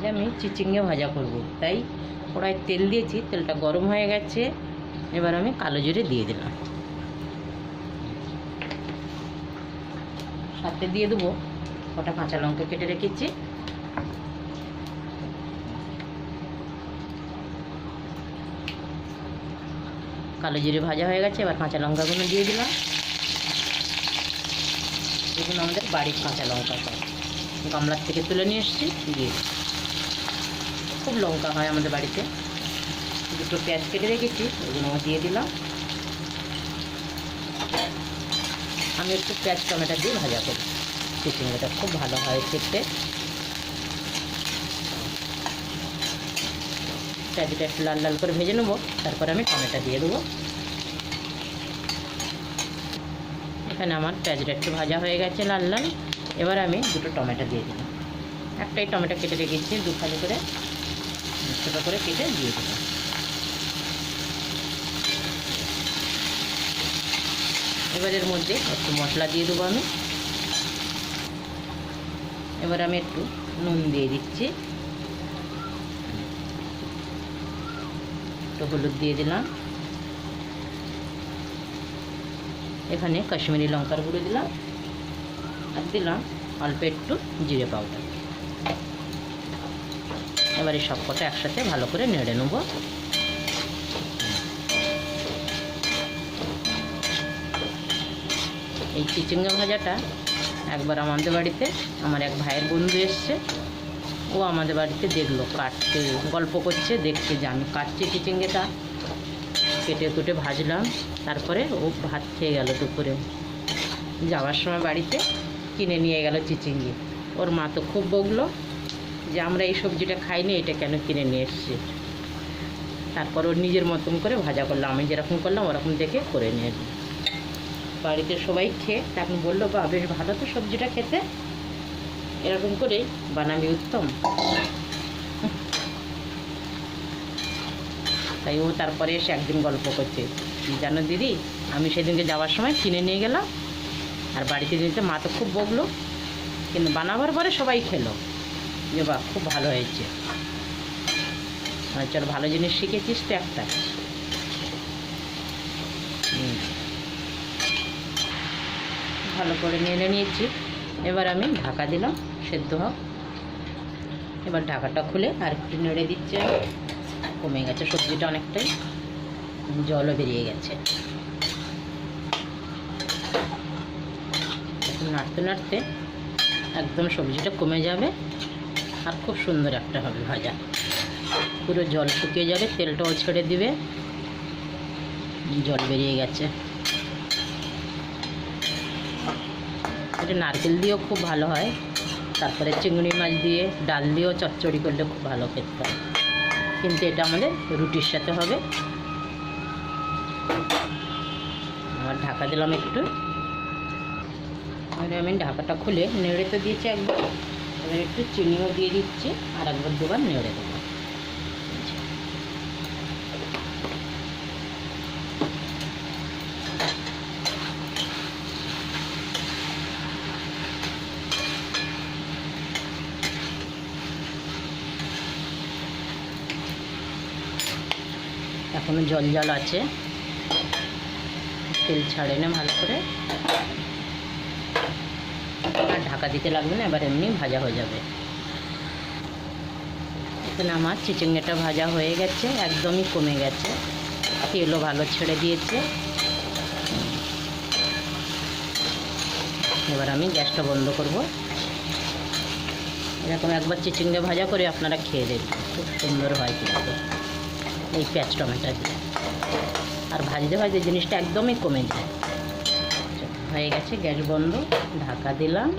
আজ আমি চিচিঙ্গে ভাজা করব, তাই কড়াই তেল দিয়েছি, তেলটা গরম হয়ে গেছে। এবার আমি কালো জিরে দিয়ে দিলাম, সাথে দিয়ে দেবো কটা কাঁচা লঙ্কা কেটে রেখেছি। কালো জিরে ভাজা হয়ে গেছে, এবার কাঁচা লঙ্কাগুলো দিয়ে দিলাম। এগুলো আমাদের বাড়ির কাঁচা লঙ্কা, গামলার থেকে তুলে নিয়ে এসেছি, দিয়ে খুব লঙ্কা হয় আমাদের বাড়িতে। দুটো পেঁয়াজ কেটে রেখেছি, ওগুলো দিয়ে দিলাম। আমি একটু পেঁয়াজ টমেটো দিয়ে ভাজা করি, চিচিঙ্গাটা খুব ভালো হয় খেতে। পেঁয়াজটা একটু লাল লাল করে ভেজে নেবো, তারপরে আমি টমেটো দিয়ে দেবো। এখানে আমার পেঁয়াজটা একটু ভাজা হয়ে গেছে লাল লাল। এবার আমি দুটো টমেটো দিয়ে দিলাম। একটাই টমেটো কেটে রেখেছি, দু ফালি করে ছোটো করে কেটে দিয়ে দিলাম। এবার এর মধ্যে একটু মশলা দিয়ে দেবো আমি। এবার আমি একটু নুন দিয়ে দিচ্ছি, একটু হলুদ দিয়ে দিলাম। এখানে কাশ্মীরি লঙ্কার গুঁড়ো দিলাম, আর দিলাম অল্প একটু জিরে পাউডার। এবার এই সব কটা একসাথে ভালো করে নেড়ে নেব। এই চিচিঙ্গা ভাজাটা একবার আমাদের বাড়িতে আমার এক ভাইয়ের বন্ধু এসছে, ও আমাদের বাড়িতে দেখলো কাটতে, গল্প করছে, দেখছে যে আমি কাটছি চিচিঙ্গাটা, কেটে কুটে ভাজলাম। তারপরে ও ভাত খেয়ে গেল দুপুরে। যাওয়ার সময় বাড়িতে কিনে নিয়ে গেল চিচিঙ্গি। ওর মা তো খুব বকলো যে আমরা এই সবজিটা খাইনি, এটা কেন কিনে নিয়ে এসছি। তারপর ওর নিজের মতন করে ভাজা করলাম, আমি যেরকম করলাম ওরকম দেখে করে নিয়ে এলাম। বাড়িতে সবাই খেয়ে তখন বললো, বা বেশ ভালো তো সবজিটা খেতে, এরকম করেই বানাবি উত্তম। তাই ও তারপরে এসে একদিন গল্প করছে, জানো দিদি, আমি সেদিনকে যাওয়ার সময় কিনে নিয়ে গেলাম, আর বাড়িতে যেতে মা তো খুব বকলো, কিন্তু বানাবার পরে সবাই খেলো, যে বাহ খুব ভালো হয়েছে। চল, ভালো জিনিস শিখেছিস তো একটা। ভালো করে নেড়ে নিয়েছি। এবার আমি ঢাকা দিলাম, সেদ্ধ হোক। এবার ঢাকাটা খুলে আর একটু নেড়ে দিচ্ছে। কমে গেছে সবজিটা অনেকটাই, জলও বেরিয়ে গেছে। নাড়তে নাড়তে একদম সবজিটা কমে যাবে, আর খুব সুন্দর একটা হবে ভাজা। পুরো জল শুকিয়ে যাবে, তেলটাও ছেড়ে দিবে, জল বেরিয়ে গেছে। এটা নারকেল দিয়েও খুব ভালো হয়, তারপরে চিংড়ি মাছ দিয়ে ডাল দিয়েও চচ্চড়ি করলে খুব ভালো খেতে হয়, কিন্তু এটা আমাদের রুটির সাথে হবে। আর ঢাকা দিলাম একটু। আমি ঢাকাটা খুলে নেড়ে তো দিয়েছি একবার, এবার একটু চিনিও দিয়ে দিচ্ছি, আর একবার দুবার নেড়ে দেবো। এখনো জল জল আছে, তেল ছাড়ে না ভালো করে, আর ঢাকা দিতে লাগবে না, এবার এমনি ভাজা হয়ে যাবে। এখানে আমার চিচিঙ্গাটা ভাজা হয়ে গেছে, একদমই কমে গেছে, তেলও ভালো ছেড়ে দিয়েছে। এবার আমি গ্যাসটা বন্ধ করব। এরকম একবার চিচিঙ্গা ভাজা করে আপনারা খেয়ে দেখবেন, খুব সুন্দর হয় কিন্তু এই পেঁয়াজ টমেটো দিয়ে। আর ভাজতে ভাজতে জিনিসটা একদমই কমে যায়। হয়ে গেছে, গ্যাস বন্ধ, ঢাকা দিলাম।